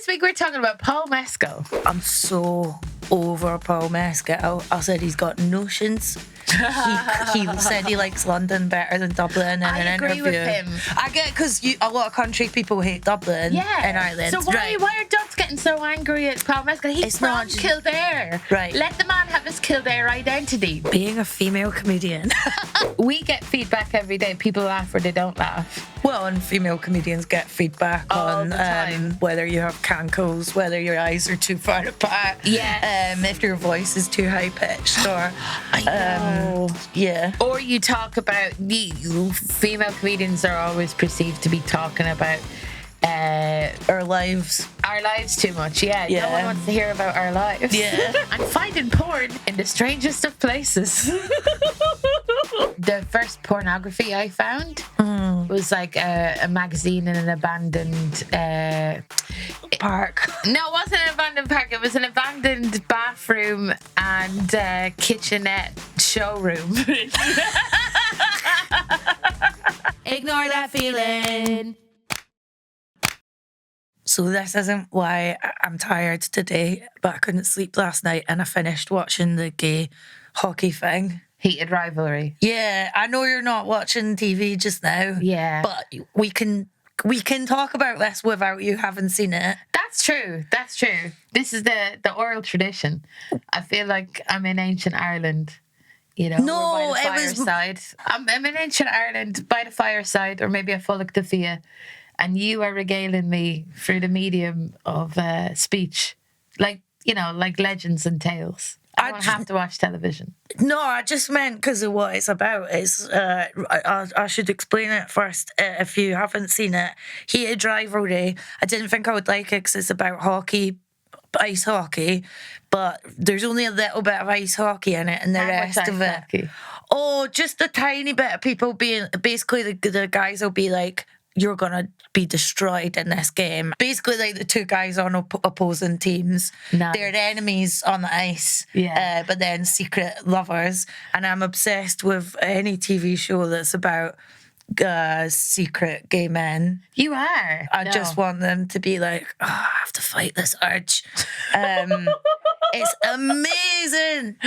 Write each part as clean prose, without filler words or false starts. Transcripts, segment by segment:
this week we're talking about Paul Mescal. I'm so over Paul Mescal. I said he's got notions. He said he likes London better than Dublin in an interview. I agree with him. I get because a lot of country people hate Dublin in Ireland. So why are Duds getting so angry at Paul Mescal? He's from Kildare. Right. Let the man have his Kildare identity. Being a female comedian. We get feedback every day. People laugh or they don't laugh. Well, and female comedians get feedback on whether you have cankles, whether your eyes are too far apart, if your voice is too high pitched, or or you talk about female comedians are always perceived to be talking about our lives too much. No one wants to hear about our lives. I'm finding porn in the strangest of places. The first pornography I found was like a magazine in an abandoned park. No, it wasn't an abandoned park. It was an abandoned bathroom and kitchenette showroom. Ignore that feeling. So this isn't why I'm tired today, but I couldn't sleep last night and I finished watching the gay hockey thing. Heated Rivalry. Yeah, I know you're not watching TV just now. Yeah. But we can talk about this without you having seen it. That's true. This is the oral tradition. I feel like I'm in ancient Ireland. You know, no, by the fireside. I'm in ancient Ireland by the fireside, or maybe a Fulloch de Fia, and you are regaling me through the medium of speech, like legends and tales. I don't have to watch television. No, I just meant because of what it's about. I should explain it first. If you haven't seen it, Heated Rivalry. I didn't think I would like it because it's about hockey, ice hockey, but there's only a little bit of ice hockey in it, and the rest of it. Hockey? Oh, just a tiny bit of people being. Basically, the guys will be like, "You're gonna be destroyed in this game." Basically, like the two guys on opposing teams, they're enemies on the ice, but then secret lovers. And I'm obsessed with any TV show that's about secret gay men. You are. I just want them to be like, oh, I have to fight this urge. It's amazing.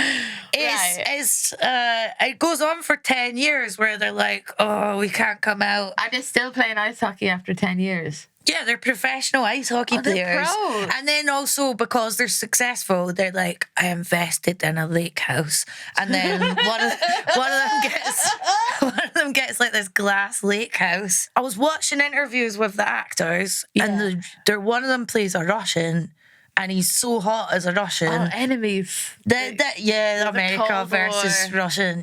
It goes on for 10 years where they're like, oh, we can't come out. Are they still playing ice hockey after 10 years? Yeah, they're professional ice hockey players. Pros. And then also because they're successful, they're like, I invested in a lake house. And then one of them gets like this glass lake house. I was watching interviews with the actors, and one of them plays a Russian. And he's so hot as a Russian. Oh, enemies. America versus Russian,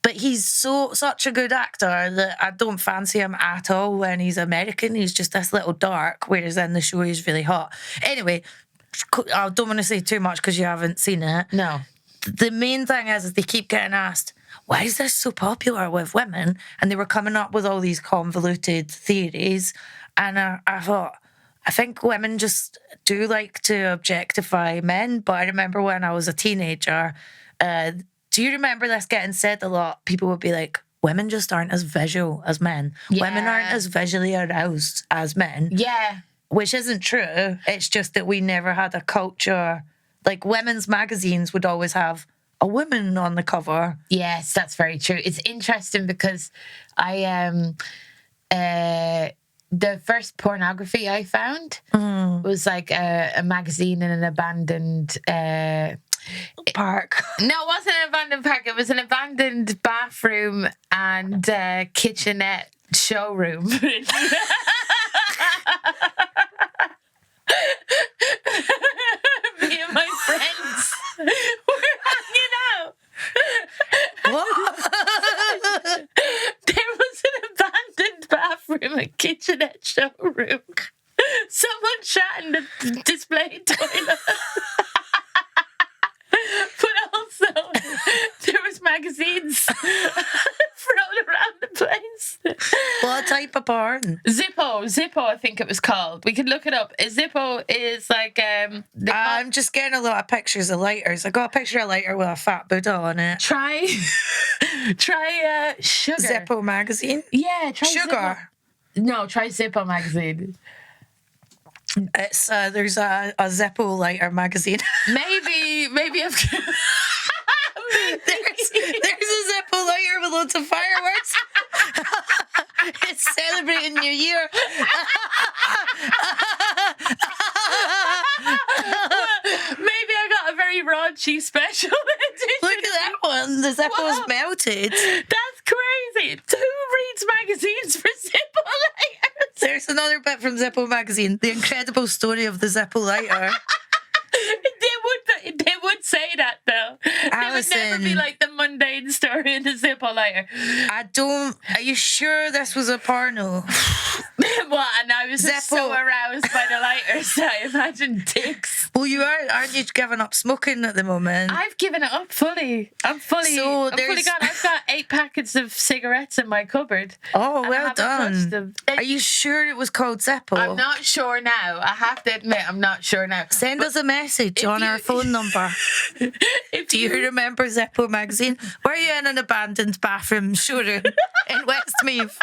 but he's such a good actor that I don't fancy him at all when he's American. He's just this little dark, whereas in the show he's really hot. Anyway, I don't want to say too much because you haven't seen it. No. The main thing is they keep getting asked, why is this so popular with women? And they were coming up with all these convoluted theories. And I thought, I think women just do like to objectify men. But I remember when I was a teenager, do you remember this getting said a lot? People would be like, women just aren't as visual as men. Yeah. Women aren't as visually aroused as men. Yeah. Which isn't true. It's just that we never had a culture. Like women's magazines would always have a woman on the cover. Yes, that's very true. It's interesting because the first pornography I found was like a magazine in an abandoned park. No, it wasn't an abandoned park. It was an abandoned bathroom and kitchenette showroom. Me and my friends were hanging out. What? There was an abandoned bathroom and kitchenette showroom. Someone shat in the display toilet. But also, there was magazines thrown around the place. What type of porn? Zippo, I think it was called. We could look it up. Zippo is like I'm just getting a lot of pictures of lighters. I got a picture of a lighter with a fat Buddha on it. Try Sugar. Zippo magazine? Yeah, try Sugar. Zippo. No, try Zippo magazine. It's there's a Zippo lighter magazine. Maybe I've. There's a Zippo lighter with loads of fireworks. It's celebrating New Year. Maybe I got a very raunchy special edition. Look at that one. The Zippo's melted. That's crazy. Who reads magazines for Zippo lighters? There's another bit from Zippo magazine. The incredible story of the Zippo lighter. They would say that though. Alison, It would never be like the mundane story in the Zippo lighter. Are you sure this was a porno? What? And I was just so aroused by the lighters that I imagined dicks. Well, aren't you giving up smoking at the moment? I've given it up fully. I'm fully gone. I've got 8 packets of cigarettes in my cupboard. Oh, well done. Them. Are you sure it was called Zippo? I'm not sure now. I have to admit, I'm not sure now. Send us a message on our phone number. Do you remember Zippo magazine? Were you in an abandoned bathroom showroom in Westmeath?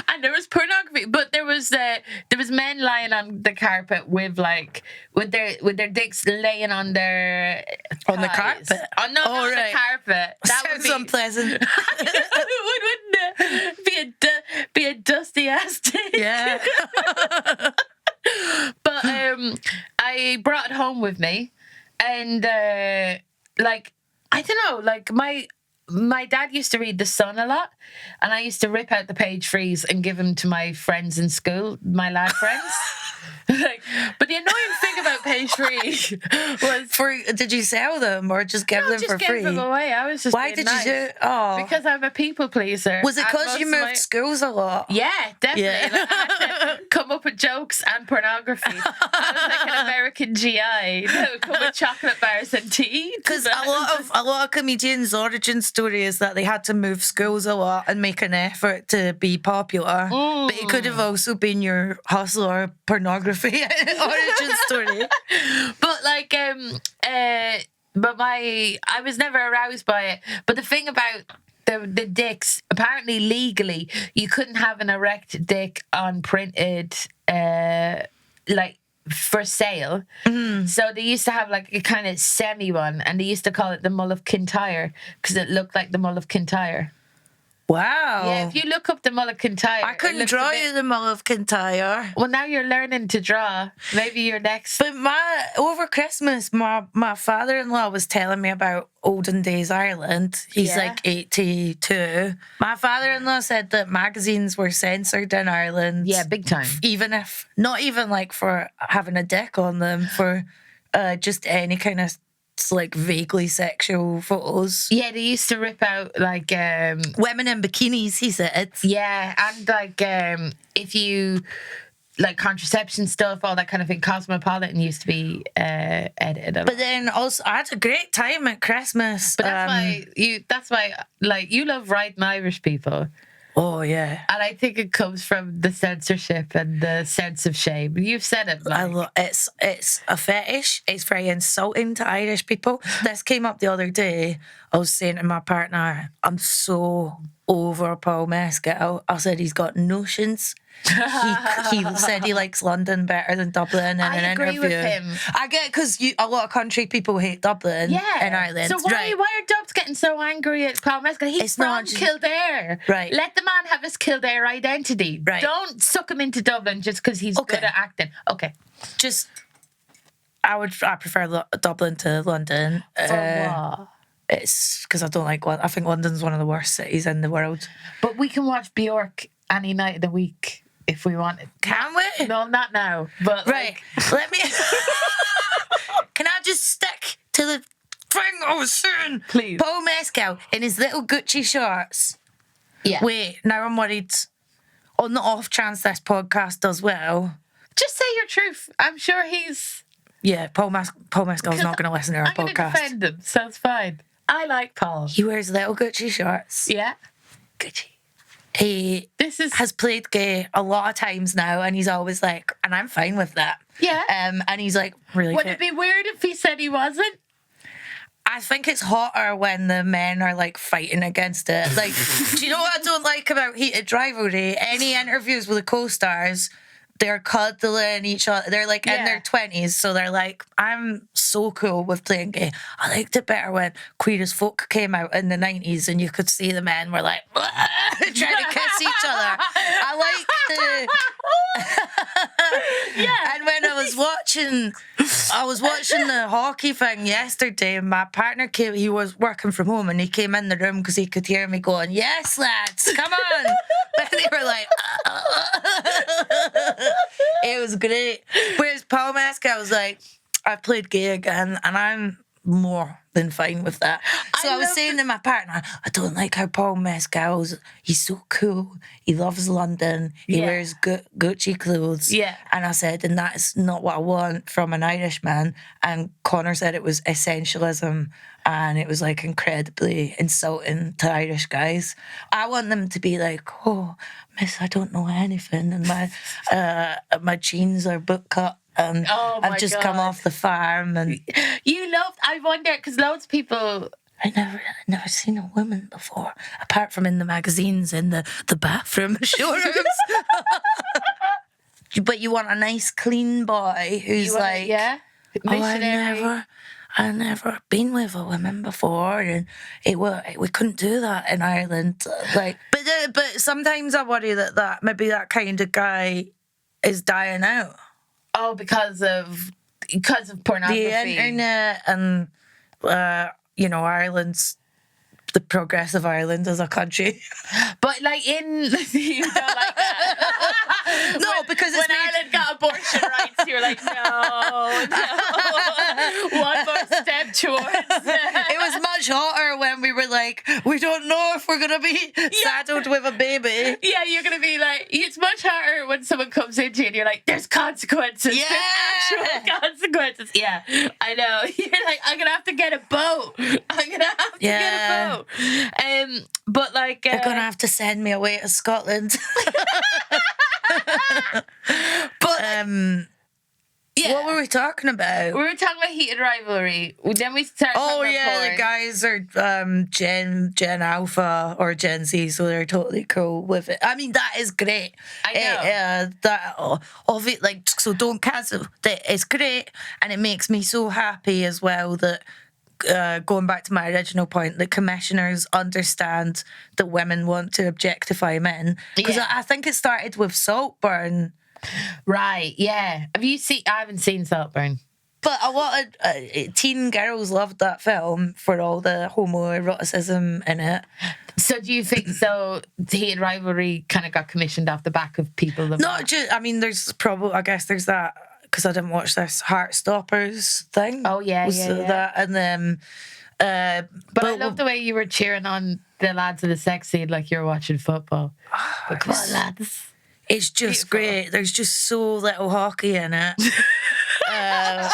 And there was pornography, but there was men lying on the carpet with their dicks laying on their on the carpet. Oh no, not on the carpet. That sounds unpleasant. Wouldn't it? Be a dusty ass dick. Yeah. But I brought it home with me, and I don't know, like my dad used to read The Sun a lot, and I used to rip out the page freeze and give them to my friends in school, my lad friends. But the annoying thing about page freeze was... Did you sell them or just give them for free? I just gave them away. I was just Why did you do it? Oh. Because I'm a people pleaser. Was it because you moved schools a lot? Yeah, definitely. Yeah. Like, I had to come up with jokes and pornography. I was like an American GI that would come with chocolate bars and tea. Because a lot of comedians' origin story is that they had to move schools a lot and make an effort to be popular. But it could have also been your hustle or pornography origin story. But I was never aroused by it. But the thing about the dicks, apparently legally, you couldn't have an erect dick on printed for sale. So they used to have like a kind of semi one, and they used to call it the Mull of Kintyre because it looked like the Mull of Kintyre. Wow. Yeah, if you look up the Mull of Kintyre, I couldn't draw you the Mull of Kintyre. Well, now you're learning to draw. Maybe you're next. But over Christmas, my father-in-law was telling me about olden days Ireland. He's like 82. My father-in-law said that magazines were censored in Ireland. Yeah, big time. Not even like for having a dick on them, for just any kind of like vaguely sexual photos. Yeah, they used to rip out like women in bikinis, he said. Yeah, and like if you like contraception stuff, all that kind of thing. Cosmopolitan used to be edited. But then also, I had a great time at Christmas. But that's why you love writing Irish people. Oh, yeah. And I think it comes from the censorship and the sense of shame. You've said it. It's a fetish. It's very insulting to Irish people. This came up the other day. I was saying to my partner, I'm so over Paul Mescal. I said he's got notions. He said he likes London better than Dublin in an interview. I agree with him. I get because a lot of country people hate Dublin in Ireland. So why are Dubs getting so angry at Paul Mescal? He's from Kildare. Right. Let the man have his Kildare identity. Right. Don't suck him into Dublin just because he's good at acting. Okay. I prefer Dublin to London. For what? It's because I don't like London. I think London's one of the worst cities in the world. But we can watch Bjork any night of the week if we want it. Can we? No, not now. But right. Let me. Can I just stick to the thing I was saying? Please. Paul Mescal in his little Gucci shorts. Yeah. Wait, now I'm worried. On the off chance this podcast does well. Just say your truth. I'm sure he's. Yeah, Paul Mescal's not going to listen to our podcast. I'm going to defend him, so it's fine. I like Paul. He wears little Gucci shorts. Yeah. Gucci. He has played gay a lot of times now, and he's always like, and I'm fine with that. Yeah. And he's like, really Would it be weird if he said he wasn't? I think it's hotter when the men are like fighting against it. Like, do you know what I don't like about Heated Rivalry? Any interviews with the co-stars, they're cuddling each other. They're like in their 20s, so they're like, I'm so cool with playing gay. I liked it better when Queer as Folk came out in the 90s and you could see the men were like trying to kiss each other. I like the And when I was watching the hockey thing yesterday, and my partner came, he was working from home, and he came in the room because he could hear me going, "Yes, lads, come on." And they were like, It was great. Whereas Paul Mescal was like, I've played gay again, and I'm more than fine with that. So I was saying to my partner, I don't like how Paul Mescal's, he's so cool. He loves London. He wears Gucci clothes. Yeah. And I said, and that's not what I want from an Irishman. And Connor said it was essentialism, and it was like incredibly insulting to Irish guys. I want them to be like, oh, miss, I don't know anything. And my jeans are boot cut. And I've just come off the farm, and I wonder, because loads of people, I never seen a woman before, apart from in the magazines in the bathroom showrooms. But you want a nice clean boy who's like, I've never been with a woman before, and we couldn't do that in Ireland. Like, but sometimes I worry that maybe that kind of guy is dying out. Oh, because of pornography. The internet and, Ireland's the progressive Ireland as a country. But like you don't like that. No, because when Ireland got abortion rights, you're like, no. One more step towards. It was much hotter when we were like, we don't know if we're going to be saddled with a baby. Yeah, you're going to be like, it's much harder when someone comes into you and you're like, there's consequences. Yeah. There's actual consequences. Yeah, I know. You're like, I'm going to have to get a boat. I'm going to have to get a boat. But like... They're going to have to send me away to Scotland. But... what were we talking about? We were talking about Heated Rivalry. Then we started talking about porn. The guys are Gen Alpha or Gen Z, so they're totally cool with it. I mean, that is great. I know. So don't cancel. It's great, and it makes me so happy as well that, going back to my original point, the commissioners understand that women want to objectify men. Because I think it started with Saltburn. Right, yeah. I haven't seen Saltburn. But a lot of teen girls loved that film for all the homoeroticism in it. So do you think the Heated Rivalry kind of got commissioned off the back of people? Not just, I mean, there's probably, I guess there's that, because I didn't watch this Heartstoppers thing. Oh, yeah. That, and then... but I love the way you were cheering on the lads of the sex scene like you were watching football. But come on, lads. It's just great. There's just so little hockey in it. But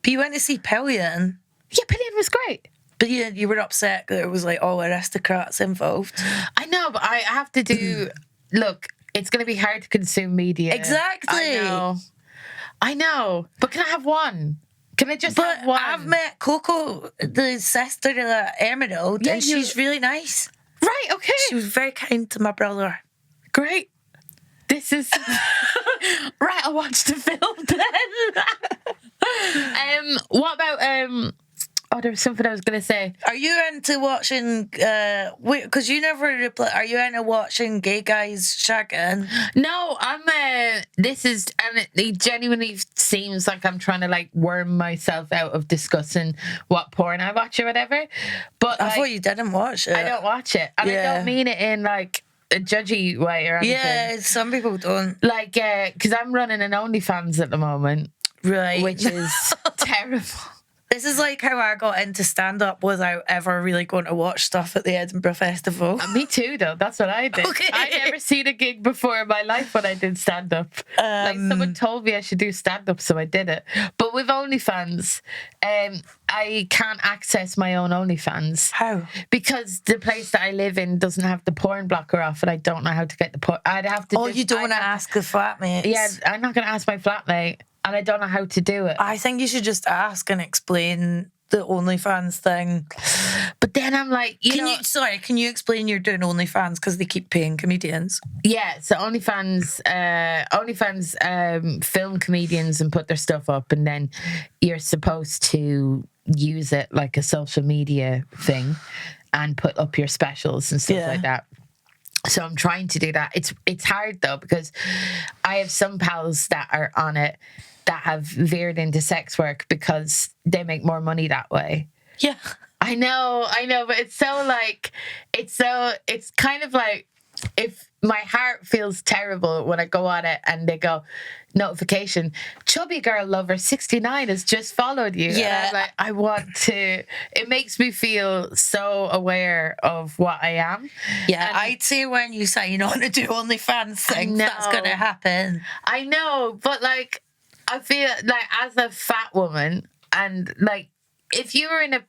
you went to see Pillion. Yeah, Pillion was great. But you were upset that it was like all aristocrats involved. I know, but I have to do... Look, it's going to be hard to consume media. Exactly. I know. But can I have one? Can I just have one? I've met Coco, the sister of Emerald, and she's really nice. Right, okay. She was very kind to my brother. Great. This is... Right, I'll watch the film then. What about... there was something I was going to say. Are you into watching... Because you never reply. Are you into watching gay guys shagging? No, I'm... This is... And it genuinely seems like I'm trying to, like, worm myself out of discussing what porn I watch or whatever. But I thought you didn't watch it. I don't watch it. And I don't mean it in, like, a judgy way or anything. Yeah, some people don't. Like, because I'm running an OnlyFans at the moment. Right. Which is terrible. This is like how I got into stand-up without ever really going to watch stuff at the Edinburgh Festival. Me too, though. That's what I did. Okay. I'd never seen a gig before in my life when I did stand-up. Like, someone told me I should do stand-up, so I did it. But with OnlyFans, I can't access my own OnlyFans. How? Because the place that I live in doesn't have the porn blocker off, and I don't know how to get the porn. I'd have to... you don't want to ask the flatmates? Yeah, I'm not going to ask my flatmate. And I don't know how to do it. I think you should just ask and explain the OnlyFans thing. But then I'm like, Can you explain you're doing OnlyFans because they keep paying comedians? Yeah, so OnlyFans film comedians and put their stuff up, and then you're supposed to use it like a social media thing and put up your specials and stuff like that. So I'm trying to do that. It's hard though, because I have some pals that are on it that have veered into sex work because they make more money that way. Yeah. I know, but it's kind of like, if my heart feels terrible when I go on it and they go, notification, chubby girl lover 69 has just followed you. Yeah. And I'm like, I want to, it makes me feel so aware of what I am. Yeah, and I'd say when you sign on to do OnlyFans things, that's going to happen. I know, but like, I feel like as a fat woman, and like, if you were in a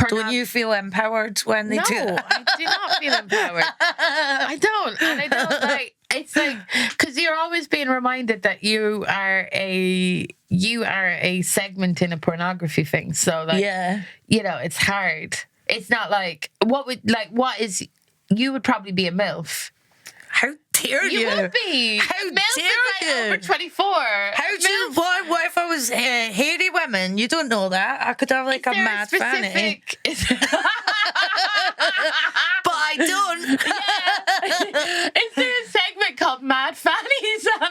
don't you feel empowered when they do that? No, I do not feel empowered. I don't. And I don't like, it's like, because you're always being reminded that you are a segment in a pornography thing. So like, it's hard. It's not like, you would probably be a MILF. How dare you? You would be. How MILF dare you? Over 24. How do you, what if I was hairy women? You don't know that. I could have like a mad fanny. But I don't. Yeah. Is there a segment called Mad Fannies on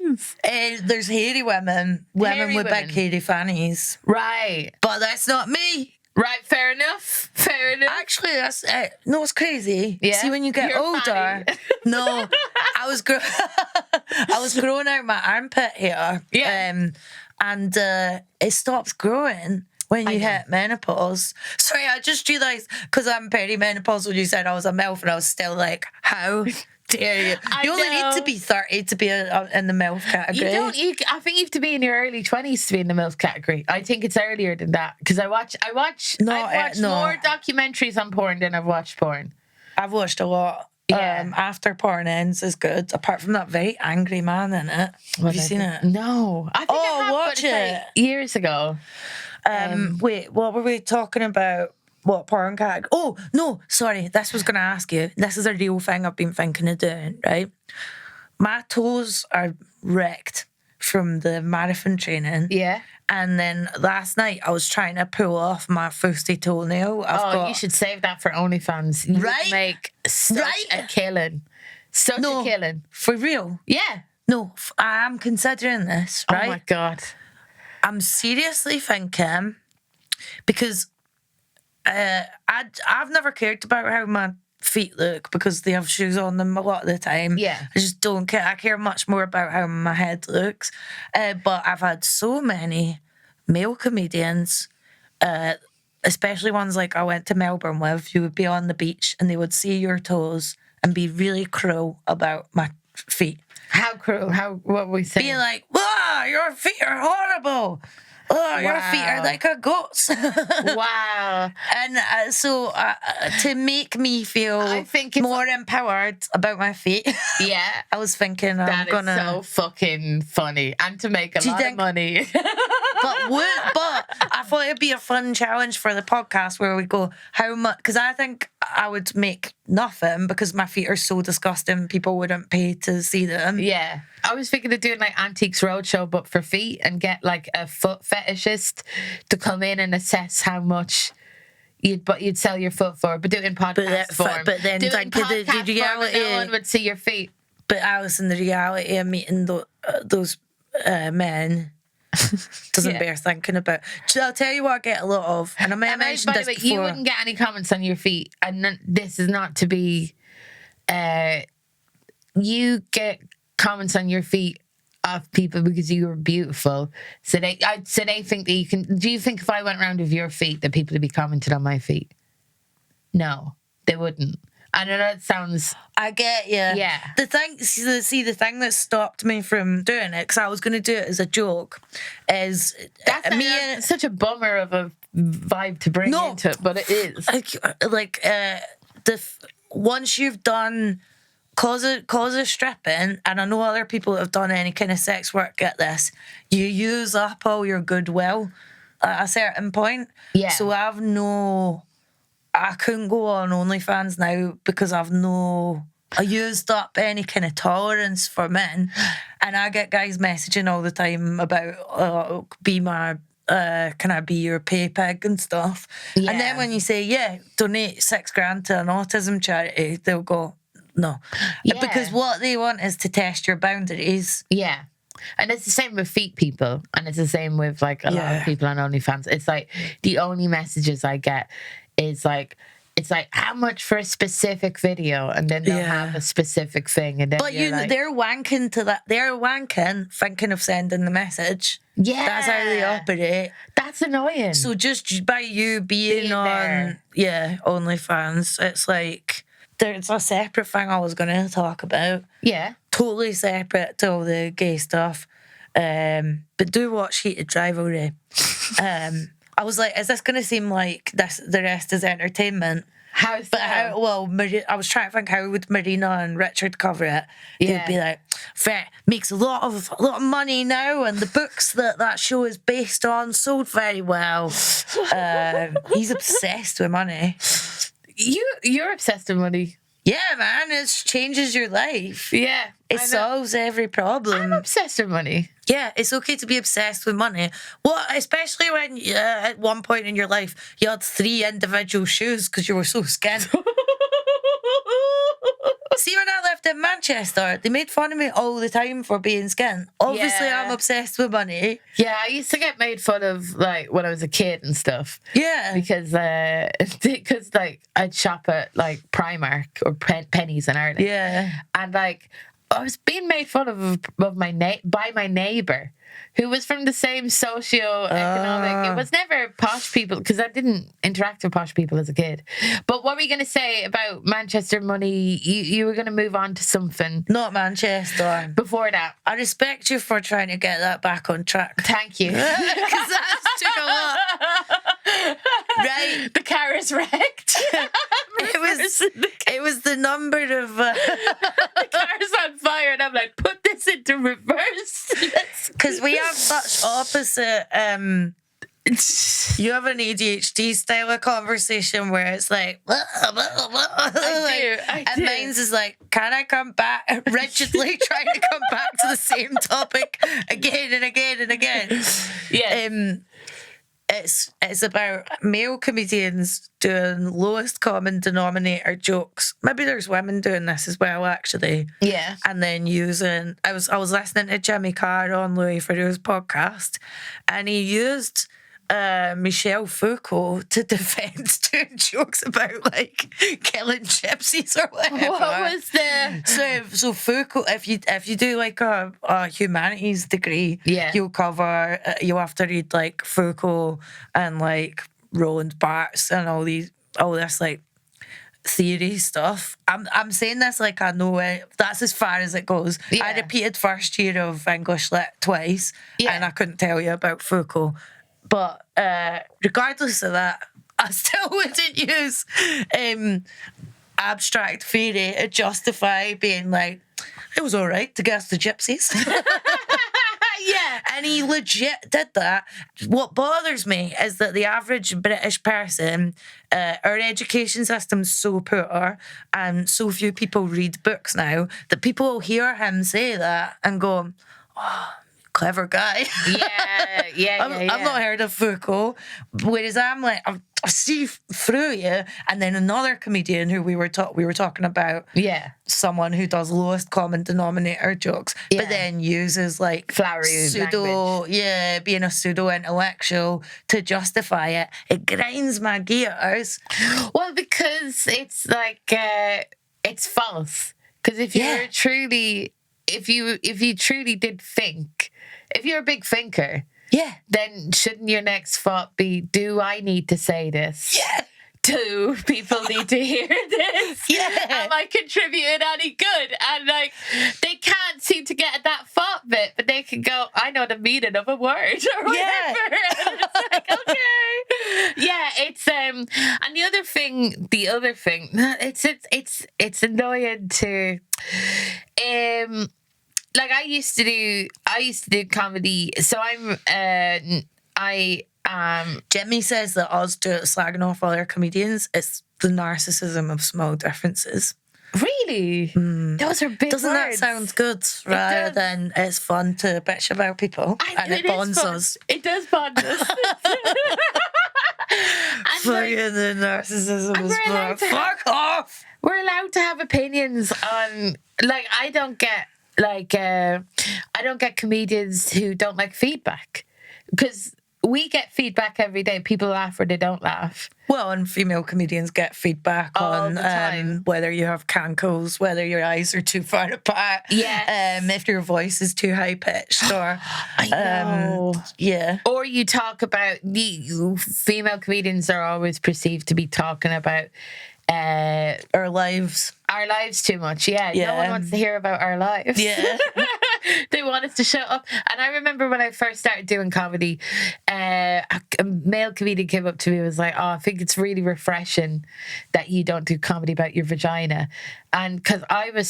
OnlyFans? There's hairy women. Women with big hairy fannies. Right. But that's not me. Right, fair enough. Actually, that's no, it's crazy. Yeah? See, when you get older, no, I was growing out my armpit hair, and it stops growing when you hit menopause. Sorry, I just realised, because I'm perimenopausal, you said I was a MILF, and I was still like, how dare you? You only need to be 30 to be in the MILF category. I think you have to be in your early 20s to be in the MILF category. I think it's earlier than that, because I've watched more documentaries on porn than I've watched porn. I've watched a lot. After Porn Ends is good, apart from that very angry man in it. Have you seen it? No. I think I have, watch it. Like years ago. Wait, what were we talking about? What porn category? Oh, no, sorry. This was going to ask you. This is a real thing I've been thinking of doing, right? My toes are wrecked from the marathon training. Yeah. And then last night I was trying to pull off my fusty toenail. You should save that for OnlyFans. You would make such a killing. Such a killing. For real? Yeah. No, I am considering this, right? Oh my God. I'm seriously thinking, because I've never cared about how my feet look because they have shoes on them a lot of the time. Yeah. I just don't care. I care much more about how my head looks. But I've had so many male comedians, especially ones like I went to Melbourne with, who would be on the beach and they would see your toes and be really cruel about my feet. How cruel? What were we saying? Being like, wow, your feet are horrible. Oh, your feet are like a goat's. Wow. And so to make me feel more empowered about my feet, I was thinking that is so fucking funny, and to make a lot of money. But I thought it'd be a fun challenge for the podcast where we go, how much? Because I think I would make nothing because my feet are so disgusting. People wouldn't pay to see them. Yeah. I was thinking of doing like Antiques Roadshow, but for feet, and get like a foot fetishist to come in and assess how much you'd sell your foot for, but do it in podcast form. But then like the reality, no one would see your feet. But Alison, the reality of meeting those men doesn't bear thinking about. I'll tell you what I get a lot of, and I may have mentioned this before. You wouldn't get any comments on your feet, and this is not to be. You get comments on your feet of people because you were beautiful, so they think that you can. Do you think if I went around with your feet that people would be commenting on my feet? No, they wouldn't. I know that sounds. I get you. Yeah. The thing that stopped me from doing it, because I was going to do it as a joke, is that's such a bummer of a vibe to bring into it, but it is. Once you've done cause of stripping, and I know other people that have done any kind of sex work get this, you use up all your goodwill at a certain point. Yeah. So I couldn't go on OnlyFans now because I used up any kind of tolerance for men, and I get guys messaging all the time about can I be your pay pig and stuff. Yeah. And then when you say, donate $6,000 to an autism charity, they'll go, no. Yeah. Because what they want is to test your boundaries. Yeah. And it's the same with feet people. And it's the same with like a lot of people on OnlyFans. It's like the only messages I get is like, it's like how much for a specific video, and then they'll have a specific thing, and then but they're wanking to that. They're wanking, thinking of sending the message. Yeah, that's how they operate. That's annoying. So just by you being on, OnlyFans, it's like there's a separate thing I was going to talk about. Yeah, totally separate to all the gay stuff. But do watch Heated Rivalry. I was like, is this going to seem like the rest is entertainment? How I was trying to think, how would Marina and Richard cover it? Yeah. They'd be like, makes a lot of money now, and the books that show is based on sold very well. He's obsessed with money. You're obsessed with money. Yeah, man, it changes your life. Yeah. It solves every problem. I'm obsessed with money. Yeah, it's okay to be obsessed with money. Especially when at one point in your life you had 3 individual shoes because you were so skint. See, when I lived in Manchester, they made fun of me all the time for being skint. Obviously, I'm obsessed with money. Yeah, I used to get made fun of like when I was a kid and stuff. Yeah, because like I'd shop at like Primark or Pennies in Ireland. Yeah, and like I was being made fun of by my neighbour, who was from the same socio-economic. It was never posh people, because I didn't interact with posh people as a kid. But what were you going to say about Manchester money? You were going to move on to something. Not Manchester. Before that. I respect you for trying to get that back on track. Thank you. Because that took a lot. Right. The car is wrecked. It was the number of... The car's on fire, and I'm like, put this into reverse. Because we have such opposite... you have an ADHD style of conversation where it's like... I do. And mine's is like, can I come back? Rigidly trying to come back to the same topic again and again and again. Yeah. It's about male comedians doing lowest common denominator jokes. Maybe there's women doing this as well, actually. Yeah. And then using... I was listening to Jimmy Carr on Louis Theroux's podcast, and he used Michel Foucault to defend doing jokes about like killing gypsies or whatever. What was the... So Foucault, if you do like a humanities degree, you'll have to read like Foucault and like Roland Barthes and all this like theory stuff. I'm saying this like I know it. That's as far as it goes. Yeah. I repeated first year of English Lit twice, and I couldn't tell you about Foucault. But regardless of that, I still wouldn't use abstract theory to justify being like, it was all right to guess the gypsies. Yeah. And he legit did that. What bothers me is that the average British person, our education system's so poor and so few people read books now that people will hear him say that and go, oh, clever guy. I've not heard of Foucault. Whereas I'm like, I see through you. And then another comedian who we were talking about, someone who does lowest common denominator jokes, but then uses like flowery language. Being a pseudo intellectual to justify it. It grinds my gears. Well, because it's like it's false. Because if you're truly, if you truly did think. If you're a big thinker, then shouldn't your next thought be, do I need to say this? Yeah. Do people need to hear this? Yeah. Am I contributing any good? And like, they can't seem to get at that thought bit, but they can go, I know the meaning of a word or whatever. And it's like, okay. Yeah, it's and the other thing, it's annoying to like I used to do comedy. So I Jimmy says that us slagging off other comedians is the narcissism of small differences. Really? Those are big Doesn't words. that sound good? Rather than it's fun to bitch about people and it bonds us. It does bond us. Fucking the narcissism is fuck off. We're allowed to have opinions on, like, I don't get comedians who don't like feedback, because we get feedback every day. People laugh or they don't laugh. Well, and female comedians get feedback all the time. Whether you have cankles, whether your eyes are too far apart, if your voice is too high pitched, or I know, or you talk about female comedians are always perceived to be talking about our lives too much. No one wants to hear about our lives. They want us to shut up. And I remember when I first started doing comedy, a male comedian came up to me and was like, oh, I think it's really refreshing that you don't do comedy about your vagina. And because I was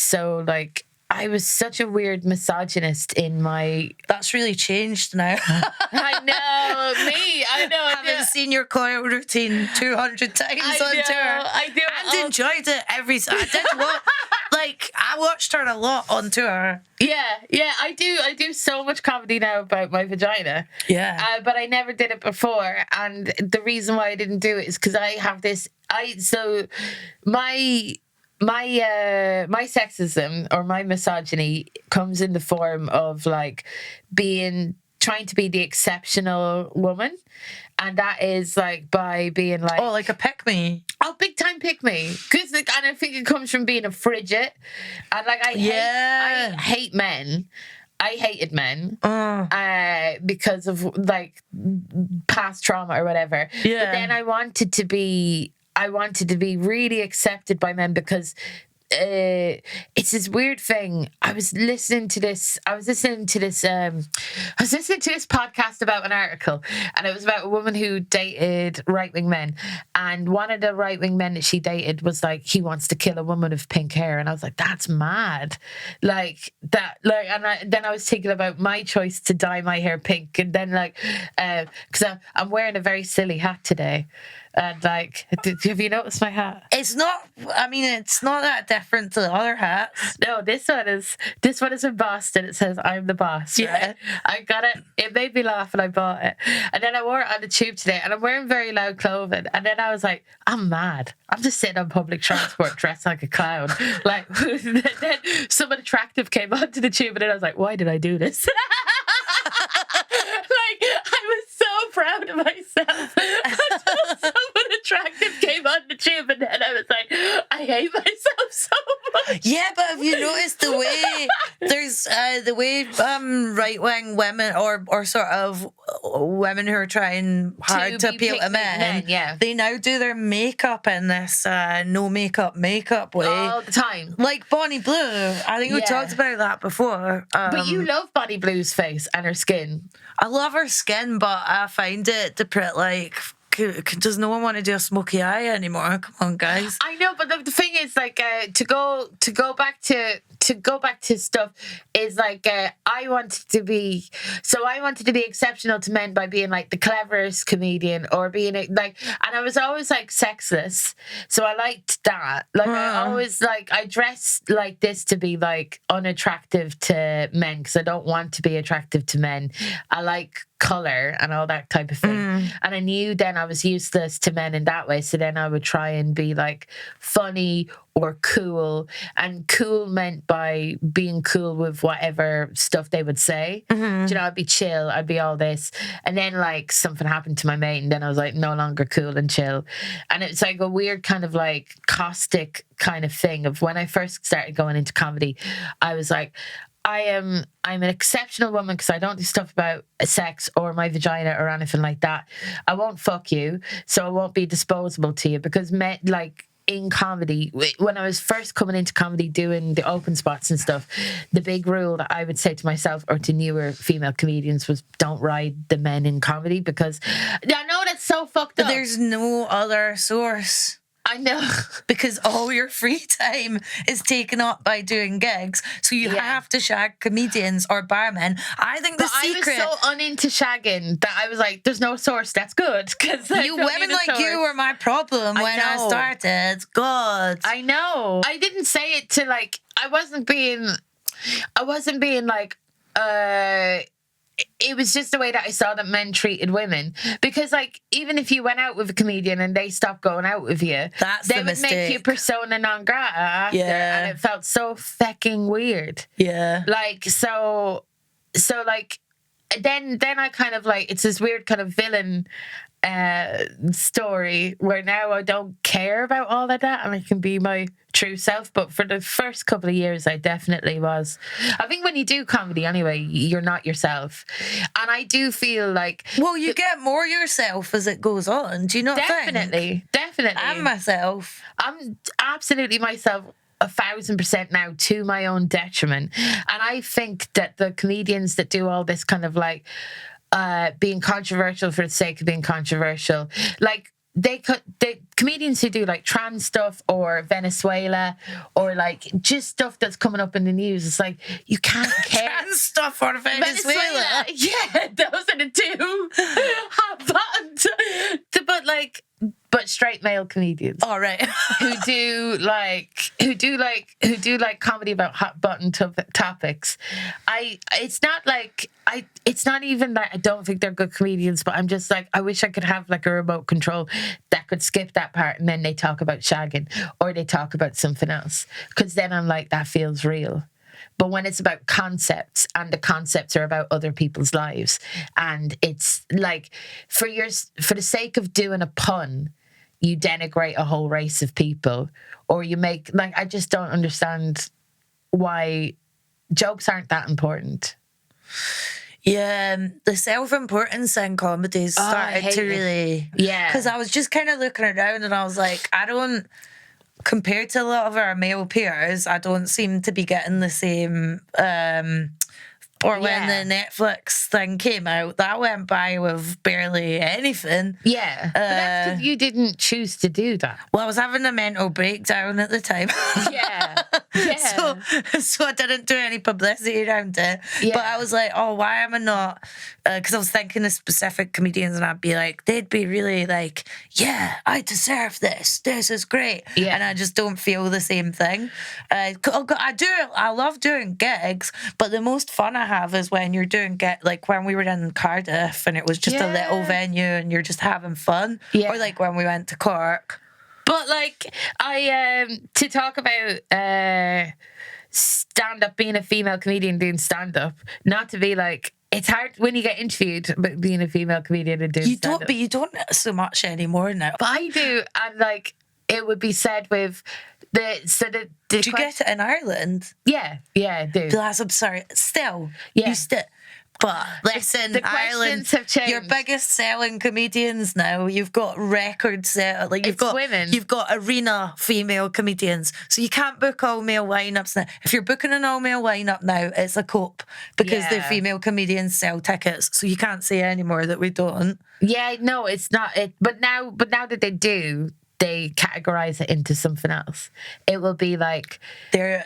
such a weird misogynist in my... That's really changed now. I know. I haven't seen your choir routine 200 times on tour. I do. And enjoyed it every... I watched her a lot on tour. Yeah, I do so much comedy now about my vagina. Yeah. But I never did it before. And the reason why I didn't do it is because I have this... My sexism or my misogyny comes in the form of like trying to be the exceptional woman, and that is like by being like, oh, like a pick me, big time pick me, because and I think it comes from being a frigid, and like I hate men. I hated men because of like past trauma or whatever. Yeah. But then I wanted to be really accepted by men because it's this weird thing. I was listening to this podcast about an article, and it was about a woman who dated right-wing men, and one of the right-wing men that she dated was like, he wants to kill a woman with pink hair, and I was like, that's mad. Then I was thinking about my choice to dye my hair pink, and then because I'm wearing a very silly hat today. And like, have you noticed my hat? It's not that different to the other hats. No, this one is in Boston. It says, I'm the boss. Right? Yeah. I got it. It made me laugh and I bought it. And then I wore it on the tube today, and I'm wearing very loud clothing. And then I was like, I'm mad. I'm just sitting on public transport dressed like a clown. Like, then someone attractive came onto the tube, and then I was like, why did I do this? Like, I was so proud of myself until someone attractive came on the tube, and then I was like, I hate myself so much. Yeah, but have you noticed the way there's right wing women or sort of women who are trying hard to appeal to men, they now do their makeup in this no makeup way all the time, like Bonnie Blue. I think we talked about that before. But you love Bonnie Blue's face and her skin. I love her skin, but I find it does no one want to do a smoky eye anymore? Come on, guys. I know, but the thing is, like, to go back to stuff is like, I wanted to be exceptional to men by being like the cleverest comedian, or being like, and I was always like sexless, so I liked that. Like, I dress like this to be like unattractive to men, because I don't want to be attractive to men. I like color and all that type of thing, and I knew then I was useless to men in that way, so then I would try and be like funny or cool, and cool meant by being cool with whatever stuff they would say. You know, I'd be chill, I'd be all this, and then like something happened to my mate, and then I was like no longer cool and chill, and it's like a weird kind of like caustic kind of thing of when I first started going into comedy. I was like, I'm an exceptional woman because I don't do stuff about sex or my vagina or anything like that. I won't fuck you, so I won't be disposable to you, because men, like, in comedy, when I was first coming into comedy doing the open spots and stuff, the big rule that I would say to myself or to newer female comedians was, don't ride the men in comedy, because I know that's so fucked up. There's no other source. I know. Because all your free time is taken up by doing gigs. So you have to shag comedians or barmen. I think the secret... I was so uninto shagging that I was like, there's no source. That's good. Because you women like you were my problem when I started. God. I know. I didn't say it to like... I wasn't being like... It was just the way that I saw that men treated women. Because, like, even if you went out with a comedian and they stopped going out with you, they would make you persona non grata after. Yeah. And it felt so fucking weird. Yeah. Like, so like, then I kind of, like, it's this weird kind of villain story where now I don't care about all of that and I can be my true self. But for the first couple of years I definitely was. I think when you do comedy anyway, you're not yourself, and I do feel like you get more yourself as it goes on. Do you not definitely think? I'm myself. I'm absolutely myself 1,000% now, to my own detriment. And I think that the comedians that do all this kind of like being controversial for the sake of being controversial, like the comedians who do like trans stuff or Venezuela or like just stuff that's coming up in the news, it's like you can't care. Trans stuff or Venezuela. Yeah, those are the two hot buttons. But straight male comedians. All right. who do like comedy about hot button topics. It's not even that I don't think they're good comedians, but I'm just like, I wish I could have like a remote control that could skip that part and then they talk about shagging or they talk about something else, because then I'm like, that feels real. But when it's about concepts and the concepts are about other people's lives, and it's like for the sake of doing a pun, you denigrate a whole race of people, or you make like, I just don't understand why jokes aren't that important. Yeah, the self-importance in comedy started to really... Yeah. Because I was just kind of looking around and I was like, compared to a lot of our male peers, I don't seem to be getting the same... when the Netflix thing came out, that went by with barely anything. Yeah, but that's because you didn't choose to do that. Well, I was having a mental breakdown at the time. Yeah. So I didn't do any publicity around it. Yeah. But I was like, oh, why am I not? Because I was thinking of specific comedians, and I'd be like, they'd be really like, yeah, I deserve this. This is great. Yeah. And I just don't feel the same thing. I love doing gigs, but the most fun I have is when you're doing like when we were in Cardiff and it was just a little venue and you're just having fun. Yeah. Or like when we went to Cork. But like to talk about stand-up, being a female comedian doing stand-up, not to be like, it's hard when you get interviewed about being a female comedian and doing stand-up. But you don't so much anymore now. But I do, and like it would be said with the do you get it in Ireland? Yeah, I do. I'm sorry. Still, you still. But listen, the Ireland, have changed. Your biggest selling comedians now, you've got record set, like you've got women. You've got arena female comedians, so you can't book all male lineups now. If you're booking an all male lineup now, it's a cope because the female comedians sell tickets, so you can't say anymore that we don't. Yeah, no, it's not it. But now that they do, they categorize it into something else. It will be like their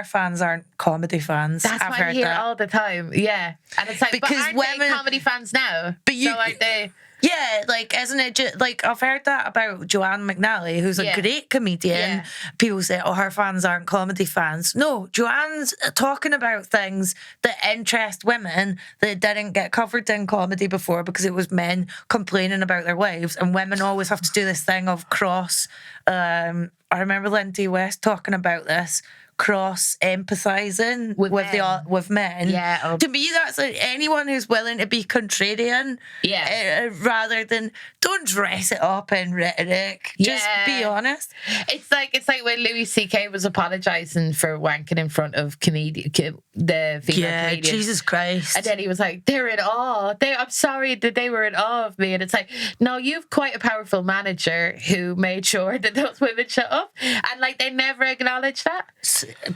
fans aren't comedy fans. That's what I hear all the time. Yeah, and it's like, because but aren't women, they comedy fans now? But so aren't they? Yeah, like, isn't it just like, I've heard that about Joanne McNally, who's a great comedian. Yeah. People say, oh, her fans aren't comedy fans. No, Joanne's talking about things that interest women that didn't get covered in comedy before because it was men complaining about their wives, and women always have to do this thing of cross. I remember Lindy West talking about this. Cross empathizing with men. Yeah. To me, that's like anyone who's willing to be contrarian. Yeah. Rather than, don't dress it up in rhetoric. Just be honest. It's like when Louis C.K. was apologizing for wanking in front of the female comedians. Jesus Christ. And then he was like, they're in awe. I'm sorry that they were in awe of me. And it's like, no, you've quite a powerful manager who made sure that those women shut up. And like, they never acknowledge that.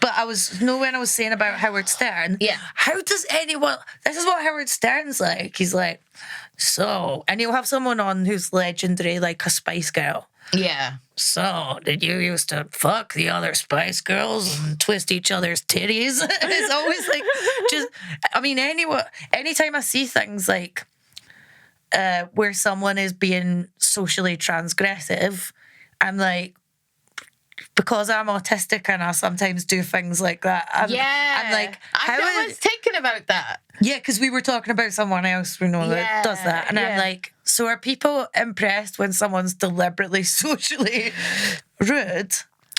But when I was saying about Howard Stern, how does anyone, this is what Howard Stern's like. He's like, so, and you'll have someone on who's legendary, like a Spice Girl. Yeah. So, did you used to fuck the other Spice Girls and twist each other's titties? It's always like, anytime I see things like where someone is being socially transgressive, I'm like, because I'm autistic and I sometimes do things like that. I'm like, I was thinking about that. Yeah, because we were talking about someone else we know that does that. And I'm like, so are people impressed when someone's deliberately socially rude?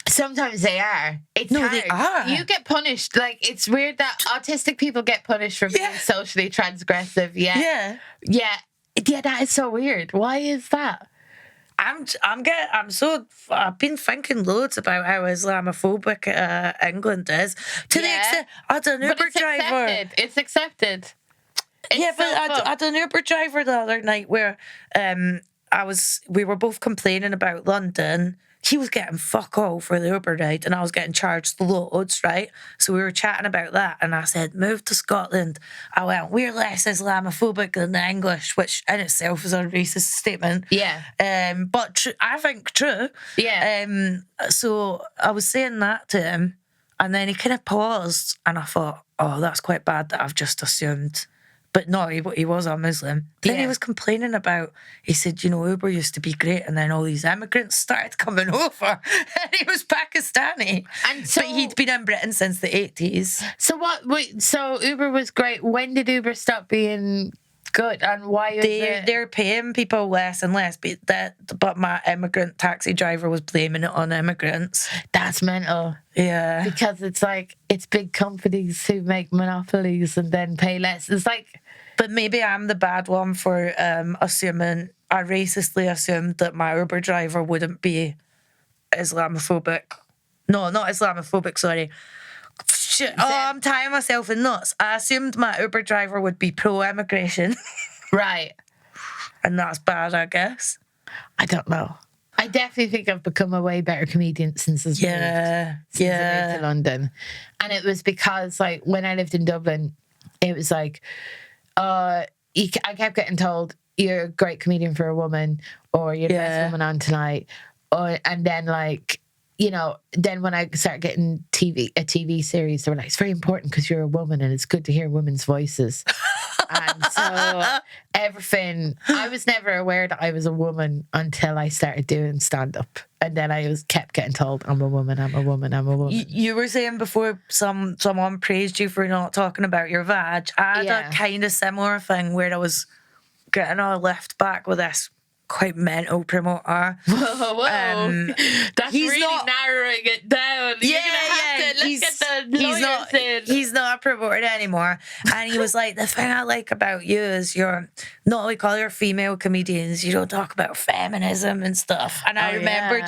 Sometimes they are. It's hard. They are. You get punished. Like, it's weird that autistic people get punished for being socially transgressive. Yeah. That is so weird. Why is that? I've been thinking loads about how Islamophobic England is to the extent I had an Uber driver. It's accepted. I had an Uber driver the other night where we were both complaining about London. He was getting fuck all for the Uber ride and I was getting charged loads, right? So we were chatting about that and I said, move to Scotland. I went, we're less Islamophobic than the English, which in itself is a racist statement. Yeah. But I think true. Yeah. So I was saying that to him and then he kind of paused and I thought, oh, that's quite bad that I've just assumed. But no, he was a Muslim. Then he was complaining about, he said, Uber used to be great and then all these immigrants started coming over and he was Pakistani. And but he'd been in Britain since the 80s. So Uber was great. When did Uber stop being good and why is they're paying people less and less, but my immigrant taxi driver was blaming it on immigrants. That's mental. Yeah. Because it's like, it's big companies who make monopolies and then pay less. It's like... But maybe I'm the bad one for assuming, I racistly assumed that my Uber driver wouldn't be Islamophobic. No, not Islamophobic, sorry. Shit. I'm tying myself in knots. I assumed my Uber driver would be pro-immigration. Right. And that's bad, I guess. I don't know. I definitely think I've become a way better comedian since I moved to London. And it was because, like, when I lived in Dublin, it was like, I kept getting told, you're a great comedian for a woman, or you're the best woman on tonight. And then, like, then when I started getting a TV series, they were like, it's very important because you're a woman and it's good to hear women's voices. And so everything, I was never aware that I was a woman until I started doing stand-up. And then I kept getting told, I'm a woman. You were saying before someone praised you for not talking about your vag. I had a kind of similar thing where I was getting all left back with this quite mental promoter. Whoa. That's really narrowing it down. Let's get the lawyers in. He's not a promoter anymore. And he was like, the thing I like about you is you're not like other female comedians. You don't talk about feminism and stuff. And I remember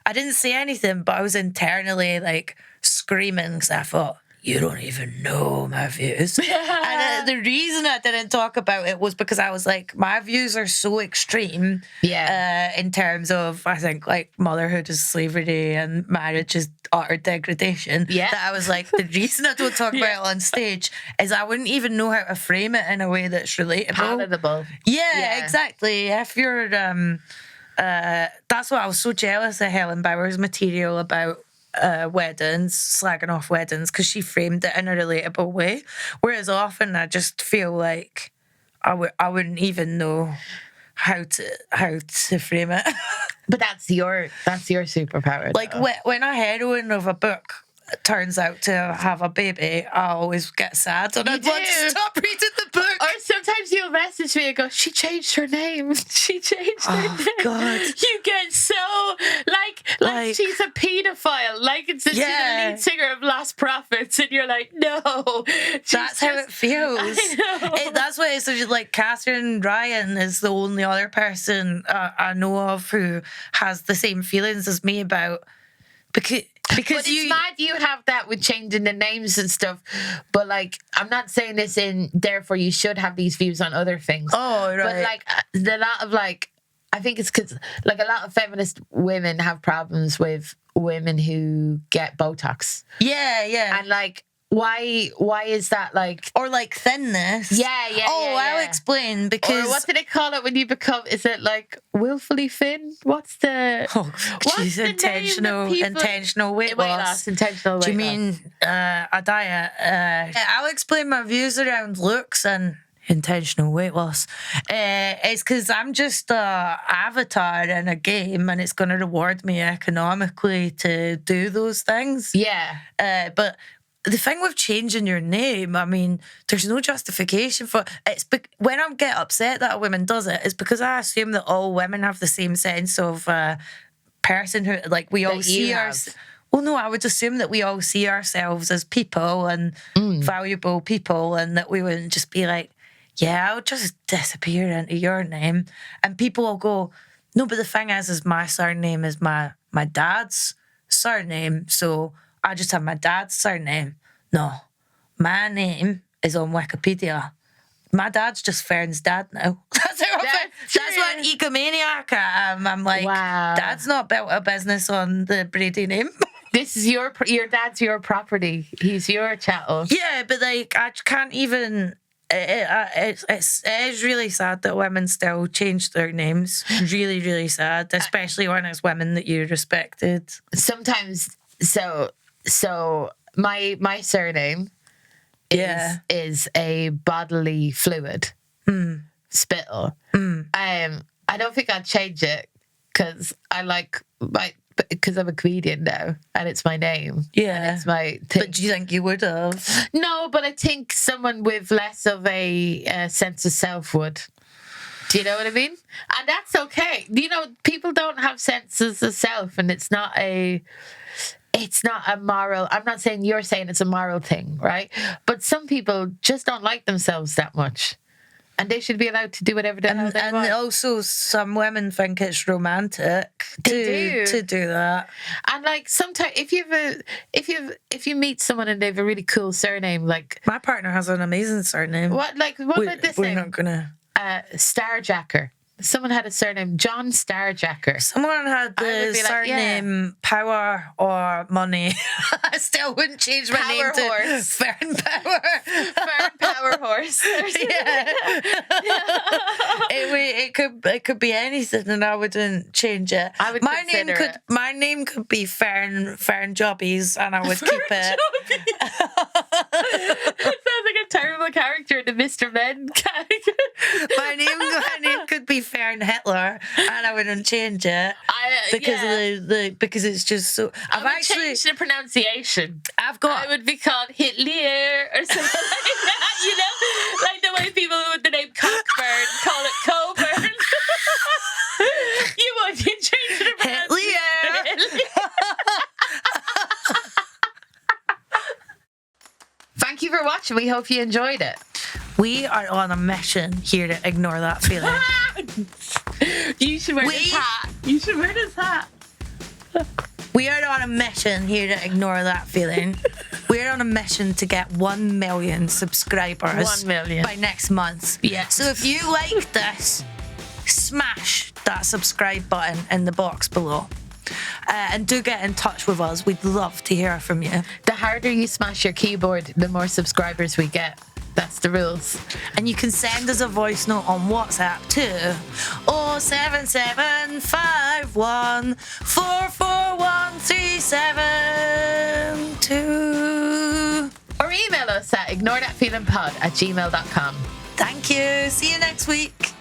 I didn't say anything, but I was internally like screaming because I thought, you don't even know my views. And the reason I didn't talk about it was because I was like, my views are so extreme in terms of, I think, like, motherhood is slavery and marriage is utter degradation. Yeah. That I was like, the reason I don't talk about it on stage is I wouldn't even know how to frame it in a way that's relatable. Palatable. Yeah, exactly. If you're... that's why I was so jealous of Helen Bauer's material about weddings, slagging off weddings, because she framed it in a relatable way. Whereas often I just feel like I wouldn't even know how to frame it. But that's your superpower. Like when a heroine of a book turns out to have a baby, I always get sad and I'd want to stop reading the book. Or sometimes you'll message me and go, she changed her name. She changed her name. God. You get so like she's a paedophile. Like it's the lead singer of Lost Prophets, and you're like, no. That's how it feels. I know. That's why it's just like Catherine Ryan is the only other person I know of who has the same feelings as me about because but it's mad you have that with changing the names and stuff. But like, I'm not saying this in therefore you should have these views on other things. Oh, right. But like, a lot of like, I think it's because like a lot of feminist women have problems with women who get Botox. Yeah. And like, Why is that like? Or like thinness. Yeah. I'll explain, because Or what do they call it when you become? Is it like willfully thin? What's the? Geez, intentional weight loss. Intentional weight loss. Do you mean a diet? I'll explain my views around looks and intentional weight loss. It's because I'm just a avatar in a game, and it's going to reward me economically to do those things. Yeah. But the thing with changing your name, I mean, there's no justification for it. When I get upset that a woman does it, it's because I assume that all women have the same sense of personhood. Like we all see ourselves. Well, no, I would assume that we all see ourselves as people and valuable people, and that we wouldn't just be like, yeah, I'll just disappear into your name. And people will go, no, but the thing is my surname is my dad's surname, so I just have my dad's surname. No, my name is on Wikipedia. My dad's just Fern's dad now. That's what egomaniac I am. I'm like, wow. Dad's not built a business on the Brady name. This is your dad's your property. He's your chattel. Yeah, but like I can't even. It is really sad that women still change their names. Really, really sad, especially when it's women that you respected. Sometimes, so my surname is a bodily fluid, Spittle. I don't think I'd change it because because I'm a comedian now and it's my name. Yeah. And it's my thing. But do you think you would have? No, but I think someone with less of a sense of self would. Do you know what I mean? And that's okay. You know, people don't have senses of self, and it's not a moral. I'm not saying you're saying it's a moral thing, right? But some people just don't like themselves that much. And they should be allowed to do whatever the hell they want. And also, some women think it's romantic to do that. And like sometimes, if you meet someone and they have a really cool surname, like my partner has an amazing surname. What about this we're name? Not gonna. Starjacker. Someone had a surname, John Starjacker. Someone had the surname Power or Money. I still wouldn't change my name to Fern Power. Fern Power Horse. Yeah. It could be anything, and I wouldn't change it. I would my name could be Fern Jobbies, and I would keep it. It sounds like a terrible character in the Mr. Men character. My name could be Fern Hitler, and I wouldn't change it because it's just so. I've actually changed the pronunciation. I would be called Hitler or something like that. You know, like the way people with the name Cockburn call it Coburn. You change the pronunciation. Thank you for watching. We hope you enjoyed it. We are on a mission here to ignore that feeling. You should wear this hat. You should wear this hat. We are on a mission here to ignore that feeling. We're on a mission to get 1 million subscribers 1 million by next month. Yeah. So if you like this, smash that subscribe button in the box below. And do get in touch with us. We'd love to hear from you. The harder you smash your keyboard, the more subscribers we get. That's the rules. And you can send us a voice note on WhatsApp to 07751441372. Or email us at ignorethatfeelingpod@gmail.com. Thank you. See you next week.